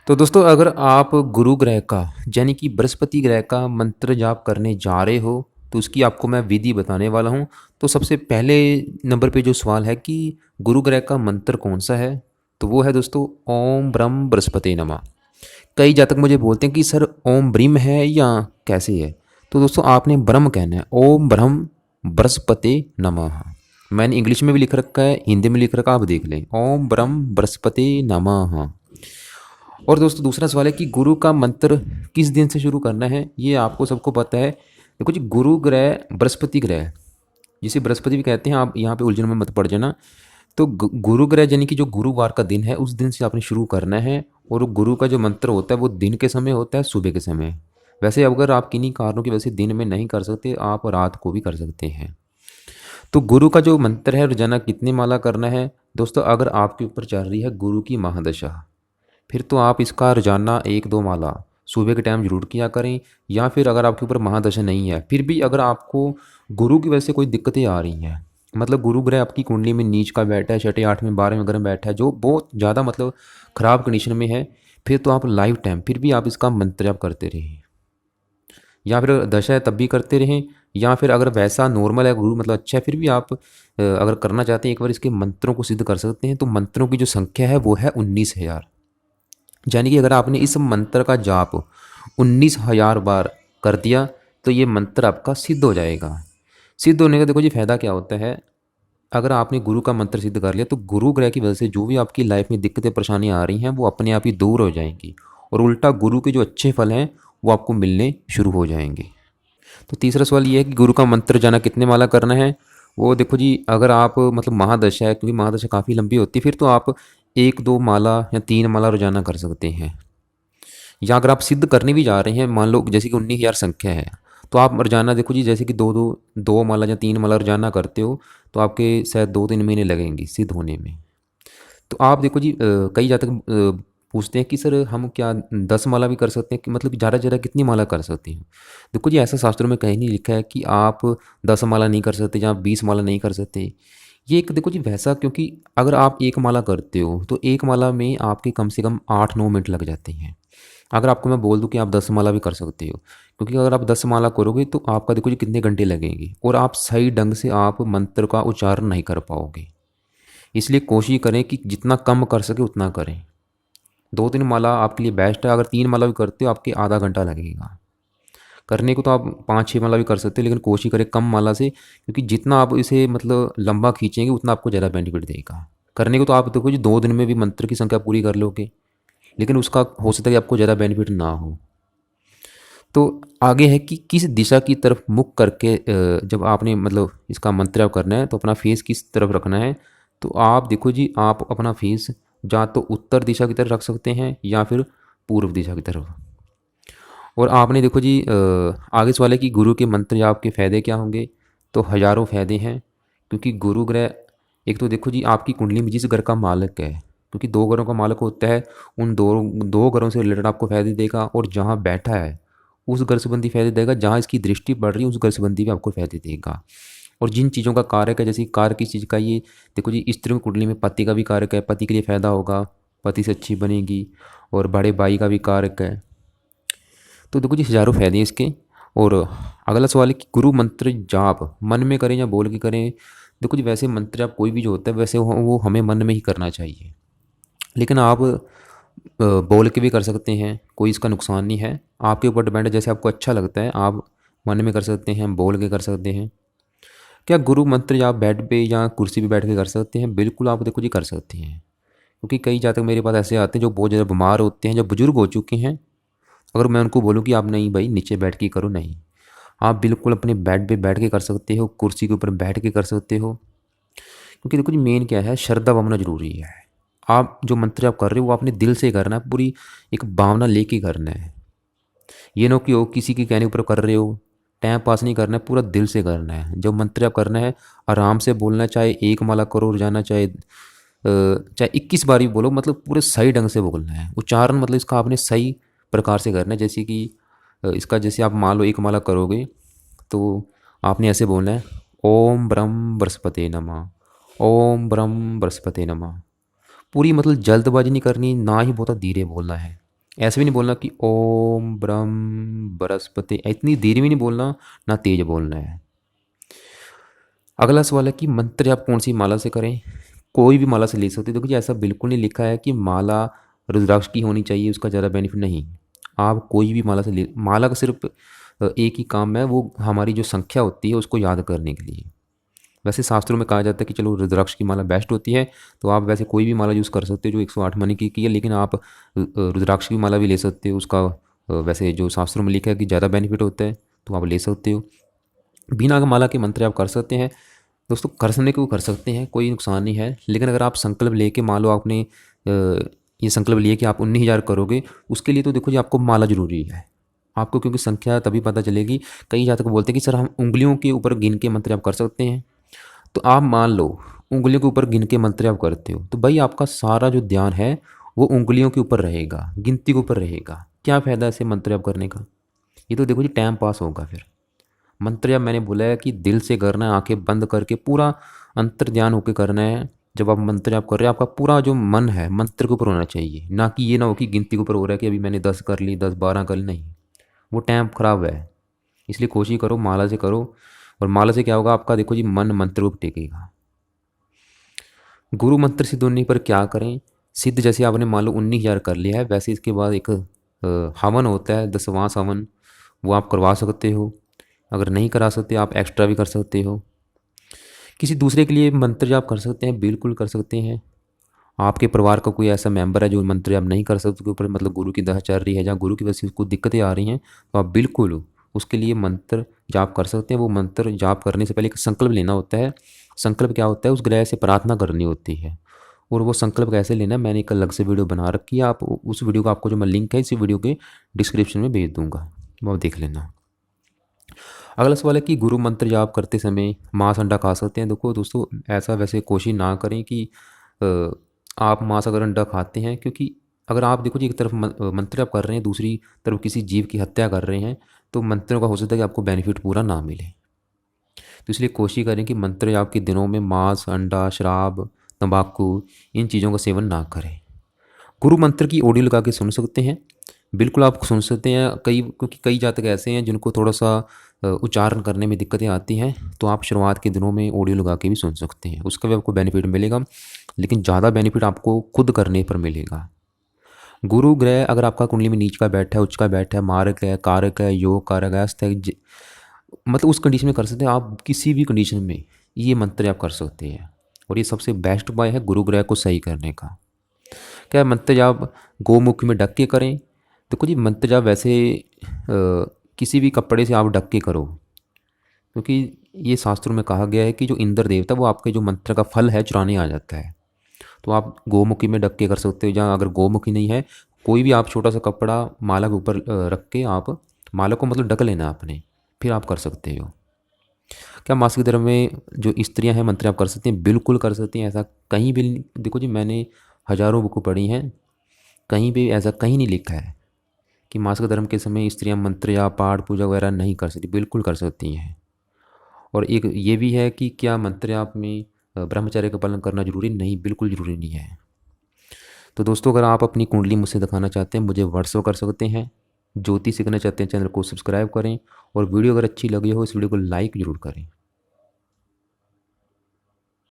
तो दोस्तों अगर आप गुरु ग्रह का यानी कि बृहस्पति ग्रह का मंत्र जाप करने जा रहे हो तो उसकी आपको मैं विधि बताने वाला हूँ। तो सबसे पहले नंबर पे जो सवाल है कि गुरु ग्रह का मंत्र कौन सा है, तो वो है दोस्तों ओम ब्रह्म बृहस्पति नमः। कई जातक मुझे बोलते हैं कि सर ओम ब्रीम है या कैसे है। तो दोस्तों आपने ब्रह्म कहना है, ओम ब्रह्म बृहस्पति नमः। मैंने इंग्लिश में भी लिख रखा है, हिंदी में लिख रखा है, आप देख लें, ओम ब्रह्म बृहस्पति नमः। और दोस्तों दूसरा सवाल है कि गुरु का मंत्र किस दिन से शुरू करना है। ये आपको सबको पता है। देखो जी, गुरु ग्रह बृहस्पति ग्रह जिसे बृहस्पति भी कहते हैं, आप यहाँ पे उलझन में मत पड़ जाना। तो गुरु ग्रह यानी कि जो गुरुवार का दिन है उस दिन से आपने शुरू करना है। और वो गुरु का जो मंत्र होता है वो दिन के समय होता है, सुबह के समय। वैसे अगर आप किन्हीं कारणों की वजह से दिन में नहीं कर सकते, आप रात को भी कर सकते हैं। तो गुरु का जो मंत्र है रोजाना कितनी माला करना है दोस्तों, अगर आपके ऊपर चल रही है गुरु की महादशा, फिर तो आप इसका रोजाना 1-2 माला सुबह के टाइम जरूर किया करें। या फिर अगर आपके ऊपर महादशा नहीं है, फिर भी अगर आपको गुरु की वजह से कोई दिक्कतें आ रही हैं, मतलब गुरु ग्रह आपकी कुंडली में नीच का बैठा है, छठे आठवें 12वें ग्रह में बैठा है, जो बहुत ज़्यादा मतलब ख़राब कंडीशन में है, फिर तो आप लाइफ टाइम फिर भी आप इसका मंत्र जाप करते रहें। या फिर दशा है तब भी करते रहें। या फिर अगर वैसा नॉर्मल है, गुरु मतलब अच्छा है, फिर भी आप अगर करना चाहते हैं एक बार इसके मंत्रों को सिद्ध कर सकते हैं। तो मंत्रों की जो संख्या है वो है 19,000। यानी कि अगर आपने इस मंत्र का जाप 19,000 बार कर दिया तो ये मंत्र आपका सिद्ध हो जाएगा। सिद्ध होने का देखो जी फ़ायदा क्या होता है, अगर आपने गुरु का मंत्र सिद्ध कर लिया तो गुरु ग्रह की वजह से जो भी आपकी लाइफ में दिक्कतें परेशानियाँ आ रही हैं वो अपने आप ही दूर हो जाएंगी। और उल्टा गुरु के जो अच्छे फल हैं वो आपको मिलने शुरू हो जाएंगे। तो तीसरा सवाल ये है कि गुरु का मंत्र जाना कितने माला करना है। वो देखो जी, अगर आप मतलब महादशा है, क्योंकि महादशा काफ़ी लंबी होती है, फिर तो आप 1-2 माला या 3 माला रोजाना कर सकते हैं। या अगर आप सिद्ध करने भी जा रहे हैं, मान लो जैसे कि 19,000 संख्या है, तो आप रोजाना देखो जी, जैसे कि दो माला या 3 माला रोजाना करते हो तो आपके शायद 2-3 महीने लगेंगे सिद्ध होने में। तो आप देखो जी, कई जातक पूछते हैं कि सर हम क्या 10 माला भी कर सकते हैं, कि मतलब ज़्यादा से ज़्यादा कितनी माला कर सकते हैं। देखो जी, ऐसा शास्त्रों में कहीं नहीं लिखा है कि आप 10 माला नहीं कर सकते या 20 माला नहीं कर सकते। ये एक देखो जी वैसा, क्योंकि अगर आप एक माला करते हो तो एक माला में आपके कम से कम 8-9 मिनट लग जाते हैं। अगर आपको मैं बोल दूं कि आप 10 माला भी कर सकते हो, क्योंकि अगर आप 10 माला करोगे तो आपका देखो जी कितने घंटे लगेंगे, और आप सही ढंग से आप मंत्र का उच्चारण नहीं कर पाओगे। इसलिए कोशिश करें कि जितना कम कर सके उतना करें। 2-3 माला आपके लिए बेस्ट है। अगर 3 माला भी करते हो आपके आधा घंटा लगेगा करने को, तो आप 5-6 माला भी कर सकते हो, लेकिन कोशिश करें कम माला से, क्योंकि जितना आप इसे मतलब लंबा खींचेंगे उतना आपको ज़्यादा बेनिफिट देगा। करने को तो आप देखो जी 2 दिन में भी मंत्र की संख्या पूरी कर लोगे, लेकिन उसका हो सकता है कि आपको ज़्यादा बेनिफिट ना हो। तो आगे है कि किस दिशा की तरफ मुख करके जब आपने मतलब इसका मंत्र जाप करना है तो अपना फेस किस तरफ रखना है। तो आप देखो जी, आप अपना फेस या तो उत्तर दिशा की तरफ रख सकते हैं या फिर पूर्व दिशा की तरफ। और आपने देखो जी, आगे सवाल है कि गुरु के मंत्र जाप के फ़ायदे क्या होंगे। तो हज़ारों फ़ायदे हैं, क्योंकि गुरु ग्रह एक तो देखो जी आपकी कुंडली में जिस घर का मालिक है, क्योंकि 2 घरों का मालिक होता है, उन दो दो घरों से रिलेटेड आपको फ़ायदे देगा। और जहाँ बैठा है उस घर संबंधी फ़ायदे देगा, जहाँ इसकी दृष्टि पड़ रही है उस घर संबंधी भी आपको फ़ायदे देगा। और जिन चीज़ों का कारक है, जैसे कार किस चीज़ का, ये देखो जी स्त्री की कुंडली में पति का भी कारक है, पति के लिए फ़ायदा होगा, पति से अच्छी बनेगी। और बड़े भाई का भी कारक है। तो देखो जी हज़ारों फ़ायदे हैं इसके। और अगला सवाल है कि गुरु मंत्र जाप मन में करें या बोल के करें। देखो जी वैसे मंत्र जाप कोई भी जो होता है वैसे वो हमें मन में ही करना चाहिए, लेकिन आप बोल के भी कर सकते हैं, कोई इसका नुकसान नहीं है। आपके ऊपर डिपेंड है, जैसे आपको अच्छा लगता है आप मन में कर सकते हैं, बोल के कर सकते हैं। क्या गुरु मंत्र आप बेड पे या कुर्सी पे बैठ के कर सकते हैं? बिल्कुल आप देखो जी कर सकते हैं, क्योंकि कई जातक मेरे पास ऐसे आते हैं जो बहुत ज़्यादा बीमार होते हैं, जो बुजुर्ग हो चुके हैं। अगर मैं उनको बोलूँ कि आप नहीं भाई नीचे बैठ के करो, नहीं, आप बिल्कुल अपने बेड पे बैठ के कर सकते हो, कुर्सी के ऊपर बैठ के कर सकते हो। क्योंकि देखो जी मेन क्या है, श्रद्धा भावना जरूरी है। आप जो मंत्र आप कर रहे हो वो आपने दिल से करना है, पूरी एक भावना लेके करना है। ये ना कि हो किसी के कहने ऊपर कर रहे हो, टाइम पास नहीं करना है, पूरा दिल से करना है। जो मंत्र आप करना है आराम से बोलना है, चाहे एक माला करो रोजाना, चाहे 21 बार भी बोलो, मतलब पूरे सही ढंग से बोलना है। उच्चारण मतलब इसका आपने सही प्रकार से करना है। जैसे कि इसका जैसे आप मान लो एक माला करोगे तो आपने ऐसे बोलना है, ओम ब्रह्म बृहस्पति नमः, ओम ब्रह्म बृहस्पति नमः। पूरी मतलब जल्दबाजी नहीं करनी, ना ही बहुत धीरे बोलना है। ऐसे भी नहीं बोलना कि ओम ब्रह्म बृहस्पति, इतनी धीरे भी नहीं बोलना, ना तेज बोलना है। अगला सवाल है कि मंत्र आप कौन सी माला से करें। कोई भी माला से ले सकते हो। देखो जी, ऐसा बिल्कुल नहीं लिखा है कि माला रुद्राक्ष की होनी चाहिए, उसका ज़्यादा बेनिफिट नहीं। आप कोई भी माला से ले, माला का सिर्फ एक ही काम है, वो हमारी जो संख्या होती है उसको याद करने के लिए। वैसे शास्त्रों में कहा जाता है कि चलो रुद्राक्ष की माला बेस्ट होती है, तो आप वैसे कोई भी माला यूज़ कर सकते हो जो 108 मणि की है, लेकिन आप रुद्राक्ष की माला भी ले सकते हो। उसका वैसे जो शास्त्रों में लिखा है कि ज़्यादा बेनिफिट होता है, तो आप ले सकते हो। बिना माला के मंत्र आप कर सकते हैं दोस्तों, कर सकने को कर सकते हैं, कोई नुकसान नहीं है। लेकिन अगर आप संकल्प लेके, मान लो आपने ये संकल्प लिए कि आप 19,000 करोगे, उसके लिए तो देखो जी आपको माला ज़रूरी है आपको, क्योंकि संख्या तभी पता चलेगी। कई जातक बोलते हैं कि सर हम उंगलियों के ऊपर गिन के मंत्र आप कर सकते हैं। तो आप मान लो उंगलियों के ऊपर गिन के मंत्र आप करते हो, तो भाई आपका सारा जो ध्यान है वो उंगलियों के ऊपर रहेगा, गिनती के ऊपर रहेगा। क्या फ़ायदा ऐसे मंत्र आप करने का? ये तो देखो जी टाइम पास होगा फिर। मंत्र जब मैंने बोला है कि दिल से करना है, आंखें बंद करके पूरा अंतर ध्यान होकर करना है। जब आप मंत्र जाप कर रहे हैं, आपका पूरा जो मन है मंत्र के ऊपर होना चाहिए, ना कि ये ना हो कि गिनती के ऊपर हो रहा है कि अभी मैंने 10 कर ली, 10 12 कर ली। नहीं, वो टाइम खराब है। इसलिए कोशिश करो माला से करो। और माला से क्या होगा आपका, देखो जी मन मंत्र को टेकेगा। गुरु मंत्र सिद्ध होने पर क्या करें? सिद्ध जैसे आपने मान लो 19,000 कर लिया है, वैसे इसके बाद एक हवन होता है, 10वां हवन, वो आप करवा सकते हो। अगर नहीं करा सकते आप एक्स्ट्रा भी कर सकते हो। किसी दूसरे के लिए मंत्र जाप कर सकते हैं, बिल्कुल कर सकते हैं। आपके परिवार का कोई ऐसा मेंबर है जो मंत्र जाप नहीं कर सकते, उसके ऊपर मतलब गुरु की दशा चल रही है, जहाँ गुरु की वजह से उसको दिक्कतें आ रही हैं, तो आप बिल्कुल उसके लिए मंत्र जाप कर सकते हैं। वो मंत्र जाप करने से पहले एक संकल्प लेना होता है। संकल्प क्या होता है? उस ग्रह से प्रार्थना करनी होती है। और वो संकल्प कैसे लेना है, मैंने एक अलग से वीडियो बना रखी है। आप उस वीडियो का, आपको जो मैं लिंक है इसी वीडियो के डिस्क्रिप्शन में भेज दूँगा, वो आप देख लेना। अगला सवाल है कि गुरु मंत्र जाप करते समय मांस अंडा खा सकते हैं। देखो दोस्तों, ऐसा वैसे कोशिश ना करें कि आप मांस अगर अंडा खाते हैं, क्योंकि अगर आप देखो जी एक तरफ मंत्र जाप कर रहे हैं, दूसरी तरफ किसी जीव की हत्या कर रहे हैं, तो मंत्रों का हो सकता है कि आपको बेनिफिट पूरा ना मिले। तो इसलिए कोशिश करें कि मंत्र जाप के दिनों में मांस अंडा शराब तंबाकू इन चीज़ों का सेवन ना करें। गुरु मंत्र की ऑडियो लगा के सुन सकते हैं, बिल्कुल आप सुन सकते हैं। क्योंकि कई जातक ऐसे हैं जिनको थोड़ा सा उच्चारण करने में दिक्कतें आती हैं, तो आप शुरुआत के दिनों में ऑडियो लगा के भी सुन सकते हैं, उसका भी आपको बेनिफिट मिलेगा। लेकिन ज़्यादा बेनिफिट आपको खुद करने पर मिलेगा। गुरु ग्रह अगर आपका कुंडली में नीच का बैठा है, उच्च का बैठा है, मारक है, कारक है, योग कारक है, अस्त है, मतलब उस कंडीशन में कर सकते हैं आप। किसी भी कंडीशन में ये मंत्र आप कर सकते हैं। और ये सबसे बेस्ट उपाय है गुरु ग्रह को सही करने का। क्या मंत्र जाप गोमुख में ढक के करें? देखो जी मंत्र जाप वैसे किसी भी कपड़े से आप ढक के करो, क्योंकि ये शास्त्रों में कहा गया है कि जो इंद्र देवता वो आपके जो मंत्र का फल है चुराने आ जाता है। तो आप गोमुखी में ढक के कर सकते हो, जहाँ अगर गोमुखी नहीं है, कोई भी आप छोटा सा कपड़ा माला के ऊपर रख के आप माला को मतलब ढक लेना आपने, फिर आप कर सकते हो। क्या मासिक धर्म में जो स्त्रियां हैं मंत्र आप कर सकती हैं? बिल्कुल कर सकती हैं। ऐसा कहीं भी देखो जी, मैंने हज़ारों बुक पढ़ी हैं, कहीं भी ऐसा कहीं नहीं लिखा है कि मासिक धर्म के समय स्त्रियां मंत्र या पाठ पूजा वगैरह नहीं कर सकती। बिल्कुल कर सकती हैं। और एक ये भी है कि क्या मंत्र आप में ब्रह्मचर्य का पालन करना जरूरी? नहीं, बिल्कुल ज़रूरी नहीं है। तो दोस्तों, अगर आप अपनी कुंडली मुझसे दिखाना चाहते हैं, मुझे व्हाट्सअप कर सकते हैं। ज्योतिष सीखना चाहते हैं, चैनल को सब्सक्राइब करें। और वीडियो अगर अच्छी लगी हो, इस वीडियो को लाइक ज़रूर करें।